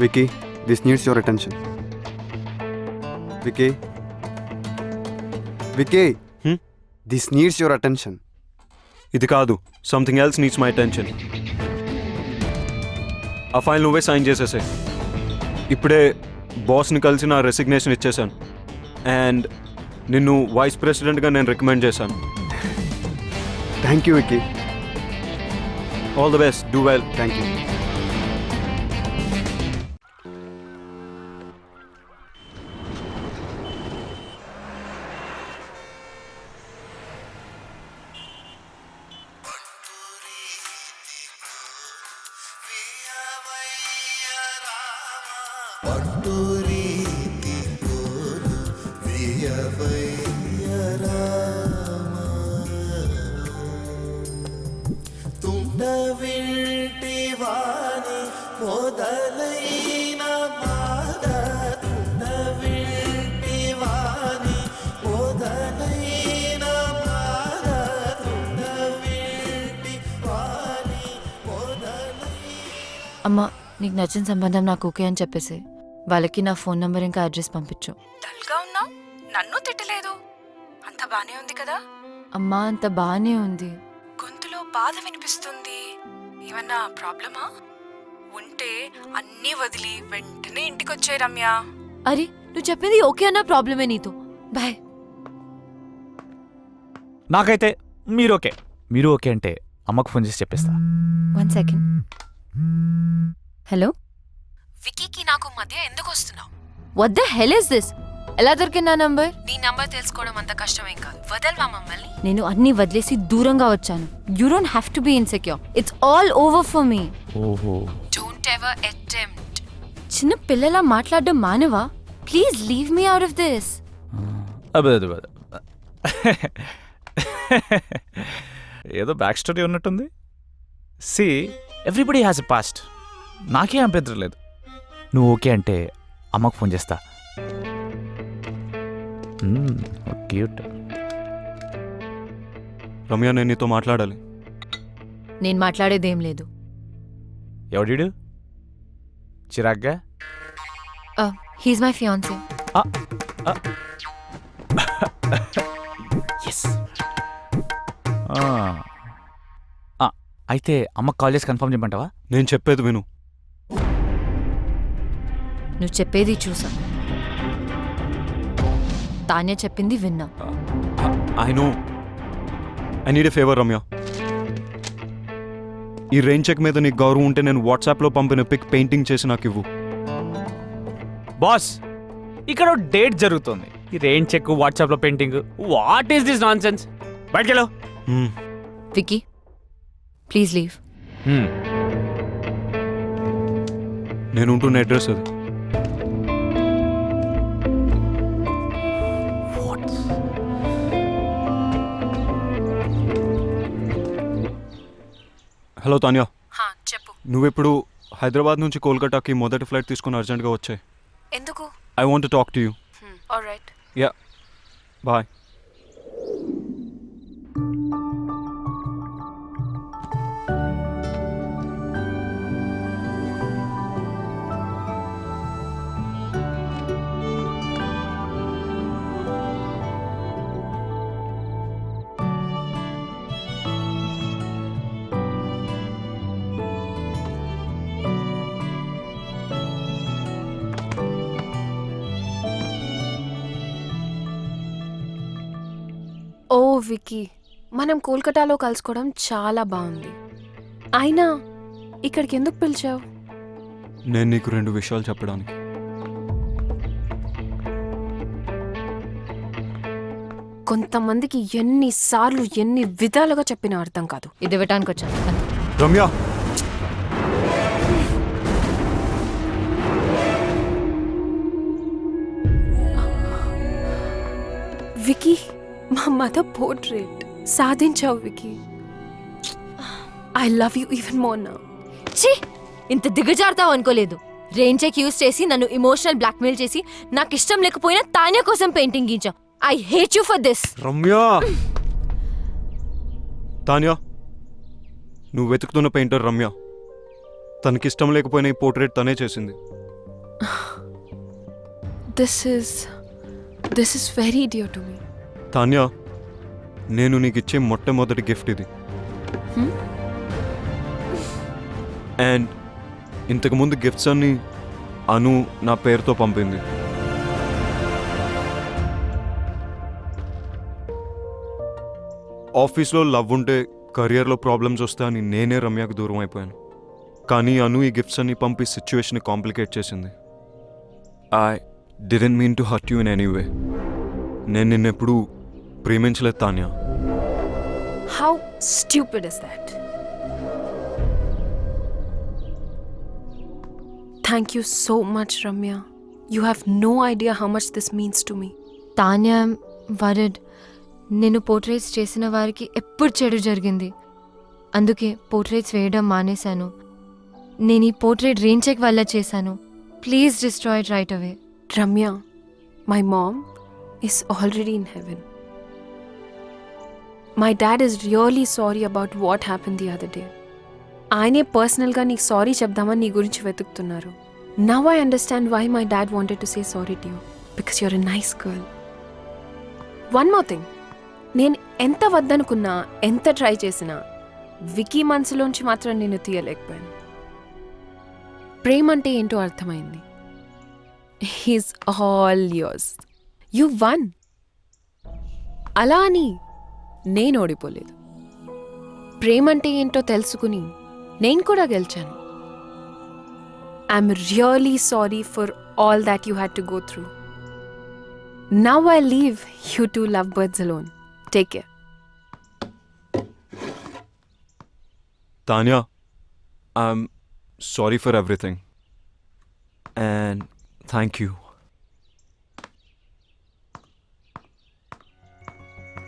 Vicky, this needs your attention. Vicky. Vicky. This needs your attention. ఇది కాదు, something else needs my attention. ఆ file నువ్వే sign చేసేసాయి. ఇప్పుడే బాస్ని కలిసి నా రెసిగ్నేషన్ ఇచ్చేసాను అండ్ నిన్ను వైస్ ప్రెసిడెంట్గా నేను రికమెండ్ చేశాను. Thank you, Vicky. All the best, do well. Thank you. అమ్మ, నీకు నచ్చిన సంబంధం నాకు ఓకే అని చెప్పేసి వాళ్ళకి నా ఫోన్ నంబర్ ఇంకా అడ్రస్ పంపించు. డల్గా ఉన్నావు, నన్ను తిట్టలేదు, అంత బానే ఉంది కదా? అమ్మా, అంత బానే ఉంది. గొంతులో బాధ వినిపిస్తుంది. ఏమన్నా ప్రాబ్లమా? ఉంటే అన్నీ వదిలి వెంటనే ఇంటికి వచ్చే రమ్య. అరే, నువ్వు చెప్పింది ఓకే అన్న ప్రాబ్లమే నీతో. బాయ్. నాకైతే మీరు ఓకే అంటే అమ్మకు ఫోన్ చేసి చెప్పేస్తా. 1 సెకండ్. హలో, వికీకి నాకు మధ్య ఎందుకు వస్తున్నావు? What the hell is this? ఎలా దొరికింది నా నంబర్? నీ నంబర్ తెలుసుకోవడం అంత కష్టమేం కాదు. వదల్వా మమ్మల్ని. నేను అన్ని వదిలేసి దూరంగా వచ్చాను. You don't have to be insecure. It's all over for me. ఓహో, డోంట్ ఎవర్ అటెంప్ట్. చిన్న పిల్లలా మాట్లాడడం మానవా? Please leave me out of this. అబ్బే ఏదో బ్యాక్ స్టోరీ ఉన్నట్టుంది. See, everybody has a past. నాకేం అభ్యంతరం లేదు. నువ్వు ఓకే అంటే అమ్మకు ఫోన్ చేస్తా. క్యూట్. రమ్య, నేను నీతో మాట్లాడాలి. నేను మాట్లాడేదేం లేదు. ఎవడీడు? చిరాగ్గా? He's my fiancee. అయితే అమ్మకు కాల్ చేసి కన్ఫర్మ్ చేయమంటావా? నేను చెప్పేది విను. నువ్వు చెప్పేది చూసా, తాన్య చెప్పింది విన్నా. I know. I need a favour Ramya. ఈ రెయిన్ చెక్ మీద నీకు గౌరవం ఉంటే నేను వాట్సాప్లో పంపిన పిక్ పెయింటింగ్ చేసి నాకు ఇవ్వు. బాస్, ఇక్కడ డేట్ జరుగుతుంది. ఈ రెయిన్ చెక్, వాట్సాప్లో painting, what is this nonsense? బయటకెళ్ళు. Vicky, please leave. నేను ఉంటున్న అడ్రస్ అది. హలో తాన్యా, చెప్పు. నువ్వెప్పుడు హైదరాబాద్ నుంచి కోల్కతాకి మొదటి ఫ్లైట్ తీసుకుని అర్జెంట్గా వచ్చాయి. ఎందుకు? I want to talk to you. Alright. Ya, bye. ఓ వికీ, మనం కోల్కతాలో కలుసుకోవడం చాలా బాగుంది. అయినా ఇక్కడికి ఎందుకు పిలిచావు? నేను నీకు 2 విషయాలు చెప్పడానికి. కొంతమందికి ఎన్నిసార్లు ఎన్ని విధాలుగా చెప్పినా అర్థం కాదు. ఇది ఇవ్వటానికి వచ్చాను. రమ్య, వికీ, మా మదర్ పోర్ట్రేట్ సాధించావు Vicky. I love you even more now. ఛీ, ఇంత దిగజారుతావు అనుకోలేదు. రెయిన్ చెక్ యూజ్ చేసి నన్ను ఇమోషనల్ బ్లాక్మెయిల్ చేసి నాకు ఇష్టం లేకపోయినా తాన్య కోసం పెయింటింగ్ గీంచావు. I hate you for this. Ramya, Tanya, నువ్వు వెతుకుతున్న పెయింటర్ రమ్య. తనకిష్టం లేకపోయినా ఈ పోర్ట్రేట్ తనే చేసింది. This is very dear to me. Tanya, నేను నీకు ఇచ్చే మొట్టమొదటి గిఫ్ట్ ఇది. అండ్ ఇంతకుముందు గిఫ్ట్స్ అన్ని అను నా పేరుతో పంపింది. ఆఫీస్లో లవ్ ఉంటే కెరియర్లో ప్రాబ్లమ్స్ వస్తాయని నేనే రమ్యకు దూరం అయిపోయాను. కానీ అను ఈ గిఫ్ట్స్ అన్ని పంపి సిచ్యువేషన్ కాంప్లికేట్ చేసింది. I didn't mean to hurt you in any way. నేను నిన్నెప్పుడు ప్రేమించలేదు Tanya. How stupid is that? Thank you so much Ramya. You have no idea how much this means to me. Tanya వరడ్, నేను పోర్ట్రేట్స్ చేసిన వారికి ఎప్పుడు చెడు జరిగింది. అందుకే పోర్ట్రేట్స్ వేయడం మానేశాను. నేను ఈ పోర్ట్రేట్ రెయిన్ చెక్ వల్ల చేశాను. Please destroy it right away. Ramya, my mom is already in heaven. My dad is really sorry about what happened the other day. ఆయనే పర్సనల్గా నీకు సారీ చెప్దామని నీ గురించి వెతుకుతున్నారు. Now I understand why my dad wanted to say sorry to you. Because you're a nice girl. One more thing. నేను ఎంత వద్దనుకున్నా, ఎంత ట్రై చేసినా వికీ మనసులోంచి మాత్రం నేను తీయలేకపోయాను. ప్రేమ అంటే ఏంటో అర్థమైంది. He's all yours. You won. అలా అని నేను ఓడిపోలేదు. ప్రేమ అంటే ఏంటో తెలుసుకుని నేను కూడా గెలిచాను. I'm really sorry for all that you had to go through. Now I leave you to love birds alone. Take care. Tanya, I'm sorry for everything and thank you.